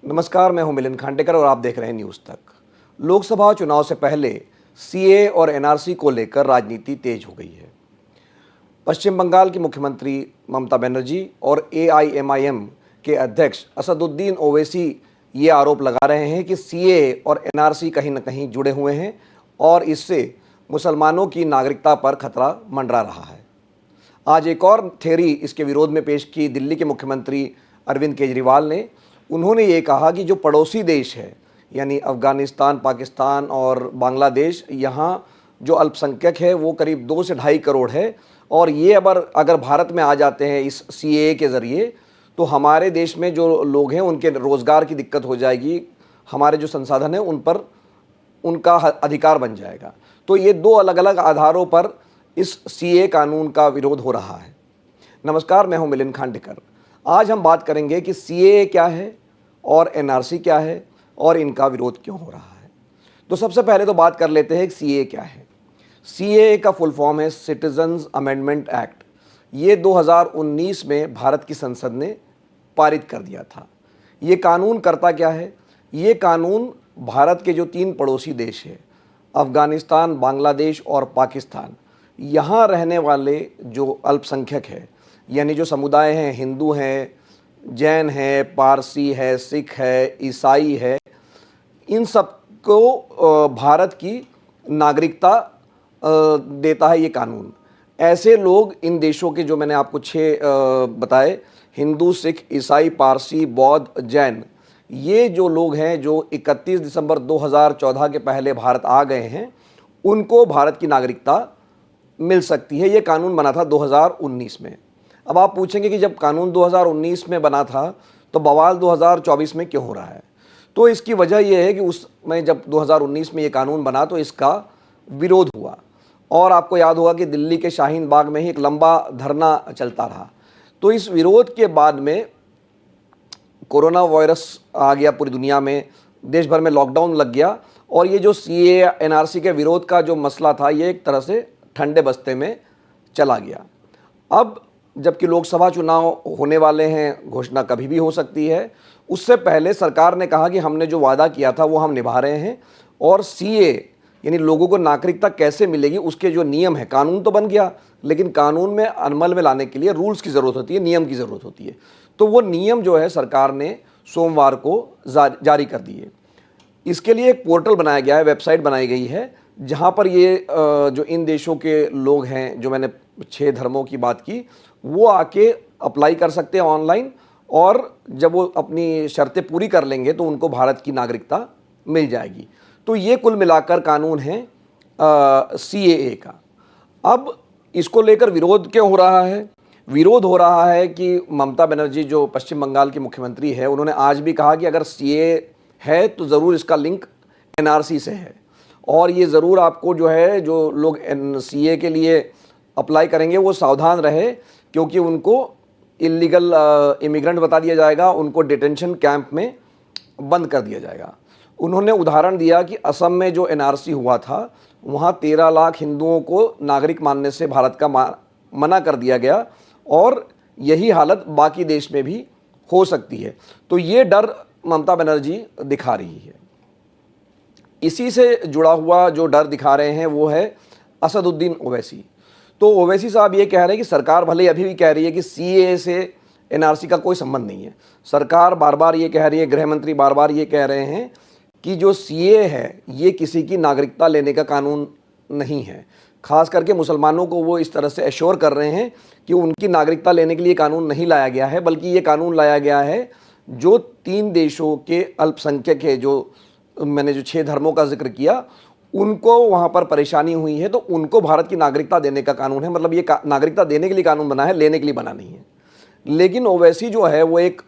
नमस्कार, मैं हूं मिलिंद खांडेकर और आप देख रहे हैं न्यूज़ तक। लोकसभा चुनाव से पहले सीए और एनआरसी को लेकर राजनीति तेज हो गई है। पश्चिम बंगाल की मुख्यमंत्री ममता बनर्जी और एआईएमआईएम के अध्यक्ष असदुद्दीन ओवैसी ये आरोप लगा रहे हैं कि सीए और एनआरसी कहीं न कहीं जुड़े हुए हैं और इससे मुसलमानों की नागरिकता पर खतरा मंडरा रहा है। आज एक और थ्योरी इसके विरोध में पेश की दिल्ली के मुख्यमंत्री अरविंद केजरीवाल ने। उन्होंने ये कहा कि जो पड़ोसी देश है यानी अफ़गानिस्तान, पाकिस्तान और बांग्लादेश, यहाँ जो अल्पसंख्यक है वो करीब 2 से ढाई करोड़ है और ये अगर भारत में आ जाते हैं इस सीएए के ज़रिए तो हमारे देश में जो लोग हैं उनके रोज़गार की दिक्कत हो जाएगी, हमारे जो संसाधन हैं उन पर उनका अधिकार बन जाएगा। तो ये 2 अलग अलग आधारों पर इस सीएए कानून का विरोध हो रहा है। नमस्कार, मैं हूं मिलिंद खांडेकर। आज हम बात करेंगे कि सीएए क्या है और एनआरसी क्या है और इनका विरोध क्यों हो रहा है। तो सबसे पहले तो बात कर लेते हैं कि सीएए क्या है। सीएए का फुल फॉर्म है सिटीजन्स अमेंडमेंट एक्ट। ये 2019 में भारत की संसद ने पारित कर दिया था। ये कानून करता क्या है? ये कानून भारत के जो 3 पड़ोसी देश हैं, अफ़गानिस्तान, बांग्लादेश और पाकिस्तान, यहाँ रहने वाले जो अल्पसंख्यक है यानी जो समुदाय हैं, हिंदू हैं, जैन है, पारसी है, सिख है, ईसाई है, इन सब को भारत की नागरिकता देता है ये कानून। ऐसे लोग इन देशों के जो मैंने आपको 6 बताए, हिंदू, सिख, ईसाई, पारसी, बौद्ध, जैन, ये जो लोग हैं जो 31 दिसंबर 2014 के पहले भारत आ गए हैं, उनको भारत की नागरिकता मिल सकती है। ये कानून बना था 2019 में। अब आप पूछेंगे कि जब कानून 2019 में बना था तो बवाल 2024 में क्यों हो रहा है? तो इसकी वजह यह है कि उसमें जब 2019 में ये कानून बना तो इसका विरोध हुआ और आपको याद होगा कि दिल्ली के शाहीन बाग में ही एक लंबा धरना चलता रहा। तो इस विरोध के बाद में कोरोना वायरस आ गया पूरी दुनिया में, देश भर में लॉकडाउन लग गया और ये जो सीएए एनआरसी के विरोध का जो मसला था ये एक तरह से ठंडे बस्ते में चला गया। अब जबकि लोकसभा चुनाव होने वाले हैं, घोषणा कभी भी हो सकती है, उससे पहले सरकार ने कहा कि हमने जो वादा किया था वो हम निभा रहे हैं और सीए यानी लोगों को नागरिकता कैसे मिलेगी उसके जो नियम है, कानून तो बन गया लेकिन कानून में अमल में लाने के लिए रूल्स की ज़रूरत होती है, नियम की ज़रूरत होती है। तो वो नियम जो है सरकार ने सोमवार को जारी कर दिए। इसके लिए एक पोर्टल बनाया गया है, वेबसाइट बनाई गई है, जहाँ पर ये जो इन देशों के लोग हैं, जो मैंने 6 धर्मों की बात की, वो आके अप्लाई कर सकते हैं ऑनलाइन और जब वो अपनी शर्तें पूरी कर लेंगे तो उनको भारत की नागरिकता मिल जाएगी। तो ये कुल मिलाकर कानून है सीएए का। अब इसको लेकर विरोध क्यों हो रहा है? विरोध हो रहा है कि ममता बनर्जी जो पश्चिम बंगाल की मुख्यमंत्री है, उन्होंने आज भी कहा कि अगर सीएए है तो ज़रूर इसका लिंक एनआरसी से है और ये ज़रूर आपको जो है, जो लोग सीए के लिए अप्लाई करेंगे वो सावधान रहे क्योंकि उनको इलीगल इमिग्रेंट बता दिया जाएगा, उनको डिटेंशन कैंप में बंद कर दिया जाएगा। उन्होंने उदाहरण दिया कि असम में जो एनआरसी हुआ था वहाँ 13 लाख हिंदुओं को नागरिक मानने से भारत का मना कर दिया गया और यही हालत बाकी देश में भी हो सकती है। तो ये डर ममता बनर्जी दिखा रही है। इसी से जुड़ा हुआ जो डर दिखा रहे हैं वो है असदुद्दीन ओवैसी। तो ओवैसी साहब ये कह रहे हैं कि सरकार भले अभी भी कह रही है कि सीएए से एनआरसी का कोई संबंध नहीं है। सरकार बार बार ये कह रही है, गृह मंत्री बार बार ये कह रहे हैं कि जो सीएए है ये किसी की नागरिकता लेने का कानून नहीं है। खास करके मुसलमानों को वो इस तरह से एश्योर कर रहे हैं कि उनकी नागरिकता लेने के लिए कानून नहीं लाया गया है, बल्कि ये कानून लाया गया है जो 3 देशों के अल्पसंख्यक है, जो मैंने जो 6 धर्मों का जिक्र किया, उनको वहाँ पर परेशानी हुई है तो उनको भारत की नागरिकता देने का कानून है। मतलब ये नागरिकता देने के लिए कानून बना है, लेने के लिए बना नहीं है। लेकिन ओवैसी जो है वो एक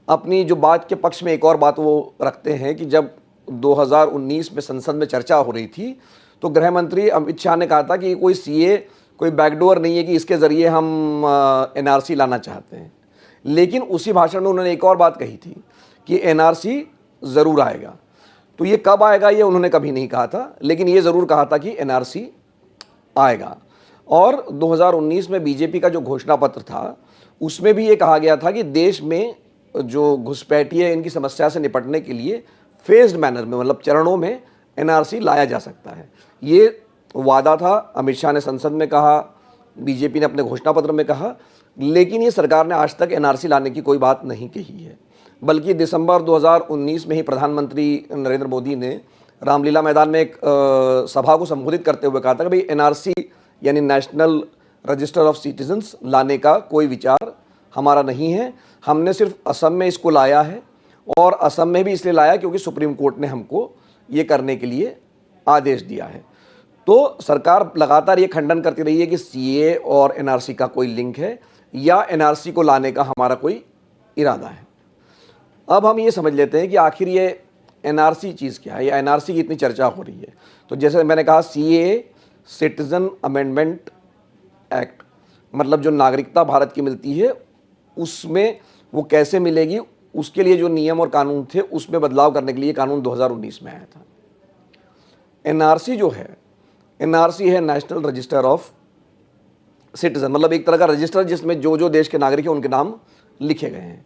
अपनी जो बात के पक्ष में एक और बात वो रखते हैं कि जब 2019 में संसद में चर्चा हो रही थी तो गृह मंत्री अमित शाह ने कहा था कि कोई सीए कोई बैकडोर नहीं है कि इसके ज़रिए हम एनआरसी लाना चाहते हैं। लेकिन उसी भाषण में उन्होंने एक और बात कही थी कि एनआरसी ज़रूर आएगा। तो ये कब आएगा ये उन्होंने कभी नहीं कहा था, लेकिन ये ज़रूर कहा था कि एनआरसी आएगा। और 2019 में बीजेपी का जो घोषणा पत्र था उसमें भी ये कहा गया था कि देश में जो घुसपैठिए इनकी समस्या से निपटने के लिए फेज्ड मैनर में, मतलब चरणों में एनआरसी लाया जा सकता है। ये वादा था, अमित शाह ने संसद में कहा, बीजेपी ने अपने घोषणा पत्र में कहा, लेकिन ये सरकार ने आज तक एनआरसी लाने की कोई बात नहीं कही है। बल्कि दिसंबर 2019 में ही प्रधानमंत्री नरेंद्र मोदी ने रामलीला मैदान में एक सभा को संबोधित करते हुए कहा था कि भाई एनआरसी यानी नेशनल रजिस्टर ऑफ सिटीजन्स लाने का कोई विचार हमारा नहीं है। हमने सिर्फ असम में इसको लाया है, और असम में भी इसलिए लाया क्योंकि सुप्रीम कोर्ट ने हमको ये करने के लिए आदेश दिया है। तो सरकार लगातार ये खंडन करती रही है कि सीए और एनआरसी का कोई लिंक है या एनआरसी को लाने का हमारा कोई इरादा है। अब हम ये समझ लेते हैं कि आखिर ये एनआरसी चीज़ क्या है, या एनआरसी की इतनी चर्चा हो रही है। तो जैसे मैंने कहा, सीए सिटीजन अमेंडमेंट एक्ट, मतलब जो नागरिकता भारत की मिलती है उसमें वो कैसे मिलेगी, उसके लिए जो नियम और कानून थे उसमें बदलाव करने के लिए कानून 2019 में आया था। एनआरसी जो है, एनआरसी है नेशनल रजिस्टर ऑफ सिटीजन, मतलब एक तरह का रजिस्टर जिसमें जो जो देश के नागरिक हैं उनके नाम लिखे गए हैं।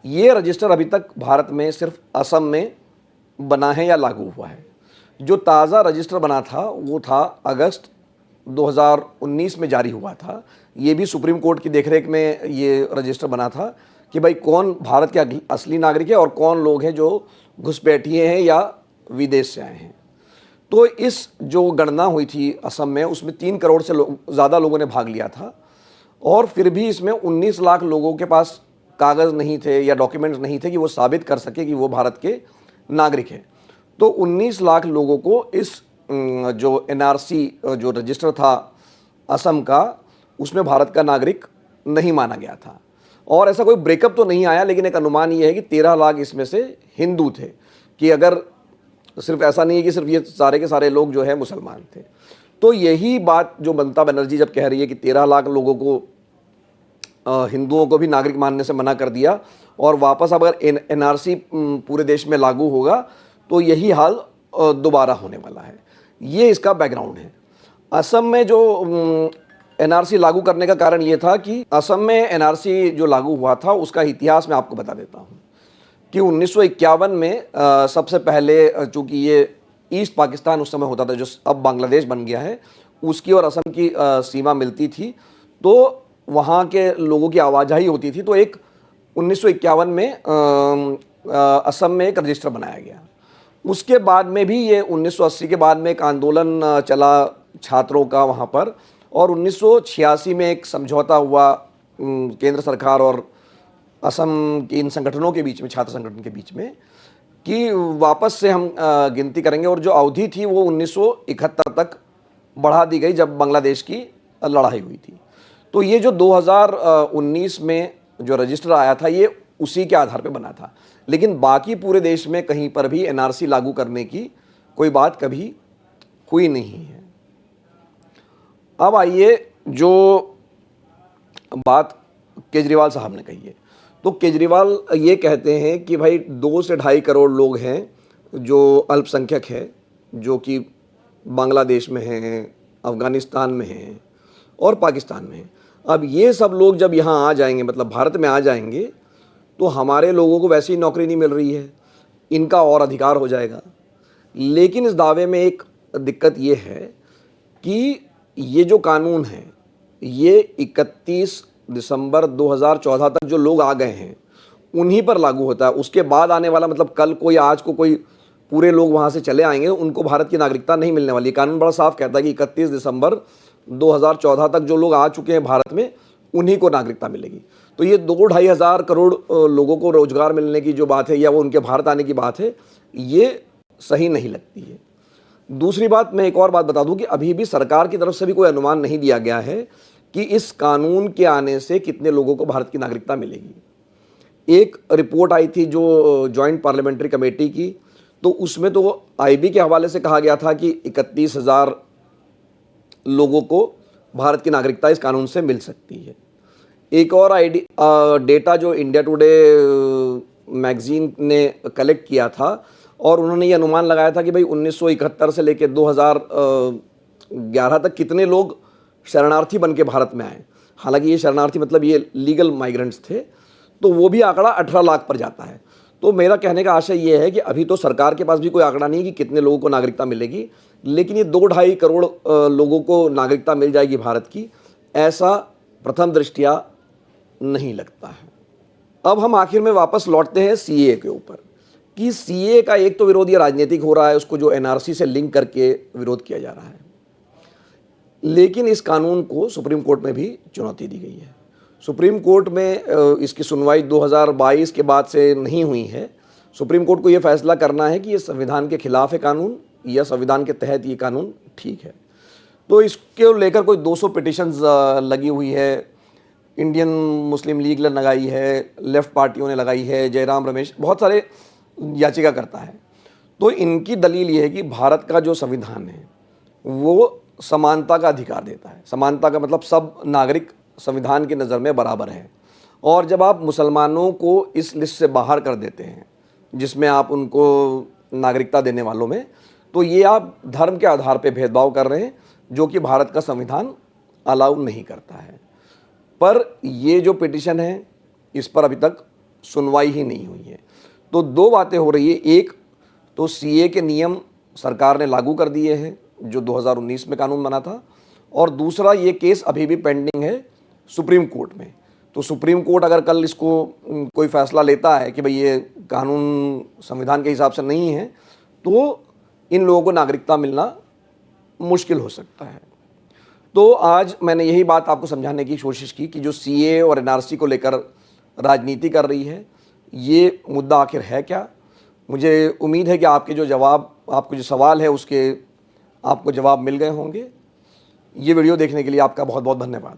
ये रजिस्टर अभी तक भारत में सिर्फ असम में बना है या लागू हुआ है। जो ताज़ा रजिस्टर बना था वो था अगस्त 2019 में जारी हुआ था। ये भी सुप्रीम कोर्ट की देखरेख में ये रजिस्टर बना था कि भाई कौन भारत के असली नागरिक है और कौन लोग हैं जो घुसपैठिए हैं या विदेश से आए हैं। तो इस जो गणना हुई थी असम में, उसमें 3 करोड़ से ज़्यादा लोगों ने भाग लिया था, और फिर भी इसमें 19 लाख लोगों के पास कागज़ नहीं थे या डॉक्यूमेंट्स नहीं थे कि वो साबित कर सके कि वो भारत के नागरिक हैं। तो 19 लाख लोगों को इस जो एनआरसी जो रजिस्टर था असम का, उसमें भारत का नागरिक नहीं माना गया था। और ऐसा कोई ब्रेकअप तो नहीं आया, लेकिन एक अनुमान ये है कि 13 लाख इसमें से हिंदू थे, कि अगर सिर्फ ऐसा नहीं है कि सिर्फ ये सारे के सारे लोग जो है मुसलमान थे। तो यही बात जो ममता बनर्जी जब कह रही है कि 13 लाख लोगों को हिंदुओं को भी नागरिक मानने से मना कर दिया, और वापस अगर एनआरसी पूरे देश में लागू होगा तो यही हाल दोबारा होने वाला है। ये इसका बैकग्राउंड है। असम में जो एनआरसी लागू करने का कारण ये था कि असम में एनआरसी जो लागू हुआ था उसका इतिहास मैं आपको बता देता हूँ कि 1951 में सबसे पहले, चूँकि ये ईस्ट पाकिस्तान उस समय होता था जो अब बांग्लादेश बन गया है, उसकी और असम की सीमा मिलती थी, तो वहाँ के लोगों की आवाजाही होती थी। तो एक 1951 में असम में एक रजिस्टर बनाया गया। उसके बाद में भी ये 1980 के बाद में एक आंदोलन चला छात्रों का वहाँ पर, और 1986 में एक समझौता हुआ केंद्र सरकार और असम के इन संगठनों के बीच में, छात्र संगठन के बीच में, कि वापस से हम गिनती करेंगे, और जो अवधि थी वो 1971 तक बढ़ा दी गई जब बांग्लादेश की लड़ाई हुई थी। तो ये जो 2019 में जो रजिस्टर आया था ये उसी के आधार पे बना था, लेकिन बाकी पूरे देश में कहीं पर भी एनआरसी लागू करने की कोई बात कभी हुई नहीं है। अब आइए जो बात केजरीवाल साहब ने कही है, तो केजरीवाल ये कहते हैं कि भाई 2 से 2.5 करोड़ लोग हैं जो अल्पसंख्यक हैं, जो कि बांग्लादेश में हैं, अफ़गानिस्तान में हैं और पाकिस्तान में हैं। अब ये सब लोग जब यहाँ आ जाएंगे, मतलब भारत में आ जाएंगे, तो हमारे लोगों को वैसे ही नौकरी नहीं मिल रही है, इनका और अधिकार हो जाएगा। लेकिन इस दावे में एक दिक्कत ये है कि ये जो कानून है ये 31 दिसंबर 2014 तक जो लोग आ गए हैं उन्हीं पर लागू होता है। उसके बाद आने वाला, मतलब कल को या आज को कोई पूरे लोग वहाँ से चले आएंगे, उनको भारत की नागरिकता नहीं मिलने वाली। कानून बड़ा साफ कहता है कि 31 दिसंबर 2014 तक जो लोग आ चुके हैं भारत में उन्हीं को नागरिकता मिलेगी। तो ये 2-2.5 हज़ार करोड़ लोगों को रोजगार मिलने की जो बात है या वो उनके भारत आने की बात है, ये सही नहीं लगती है। दूसरी बात, मैं एक और बात बता दूं कि अभी भी सरकार की तरफ से भी कोई अनुमान नहीं दिया गया है कि इस कानून के आने से कितने लोगों को भारत की नागरिकता मिलेगी। एक रिपोर्ट आई थी जो जॉइंट पार्लियामेंट्री कमेटी की, तो उसमें तो आईबी के हवाले से कहा गया था कि 31,000 लोगों को भारत की नागरिकता इस कानून से मिल सकती है। एक और डेटा जो इंडिया टुडे मैगजीन ने कलेक्ट किया था, और उन्होंने ये अनुमान लगाया था कि भाई 1971 से लेकर 2011 तक कितने लोग शरणार्थी बन के भारत में आए। हालांकि ये शरणार्थी मतलब ये लीगल माइग्रेंट्स थे। तो वो भी आंकड़ा 18 लाख पर जाता है। तो मेरा कहने का आशय ये है कि अभी तो सरकार के पास भी कोई आंकड़ा नहीं है कि कितने लोगों को नागरिकता मिलेगी, लेकिन ये 2-2.5 करोड़ लोगों को नागरिकता मिल जाएगी भारत की, ऐसा प्रथम दृष्टया नहीं लगता है। अब हम आखिर में वापस लौटते हैं सीए के ऊपर कि सीए का एक तो विरोध ये राजनीतिक हो रहा है, उसको जो एनआरसी से लिंक करके विरोध किया जा रहा है, लेकिन इस कानून को सुप्रीम कोर्ट में भी चुनौती दी गई है। सुप्रीम कोर्ट में इसकी सुनवाई 2022 के बाद से नहीं हुई है। सुप्रीम कोर्ट को ये फैसला करना है कि ये संविधान के खिलाफ है कानून या संविधान के तहत ये कानून ठीक है। तो इसके लेकर कोई 200 पिटिशंस लगी हुई है, इंडियन मुस्लिम लीग ने लगाई है, लेफ्ट पार्टियों ने लगाई है, जयराम रमेश, बहुत सारे याचिका करता है। तो इनकी दलील ये है कि भारत का जो संविधान है वो समानता का अधिकार देता है। समानता का मतलब सब नागरिक संविधान की नज़र में बराबर है, और जब आप मुसलमानों को इस लिस्ट से बाहर कर देते हैं जिसमें आप उनको नागरिकता देने वालों में, तो ये आप धर्म के आधार पे भेदभाव कर रहे हैं, जो कि भारत का संविधान अलाउ नहीं करता है। पर ये जो पिटिशन है इस पर अभी तक सुनवाई ही नहीं हुई है। तो 2 बातें हो रही है, एक तो सीए के नियम सरकार ने लागू कर दिए हैं जो 2019 में कानून बना था, और दूसरा ये केस अभी भी पेंडिंग है सुप्रीम कोर्ट में। तो सुप्रीम कोर्ट अगर कल इसको कोई फैसला लेता है कि भाई ये कानून संविधान के हिसाब से नहीं है, तो इन लोगों को नागरिकता मिलना मुश्किल हो सकता है। तो आज मैंने यही बात आपको समझाने की कोशिश की कि जो सीए और एनआरसी को लेकर राजनीति कर रही है, ये मुद्दा आखिर है क्या। मुझे उम्मीद है कि आपके जो सवाल है उसके आपको जवाब मिल गए होंगे। ये वीडियो देखने के लिए आपका बहुत बहुत धन्यवाद।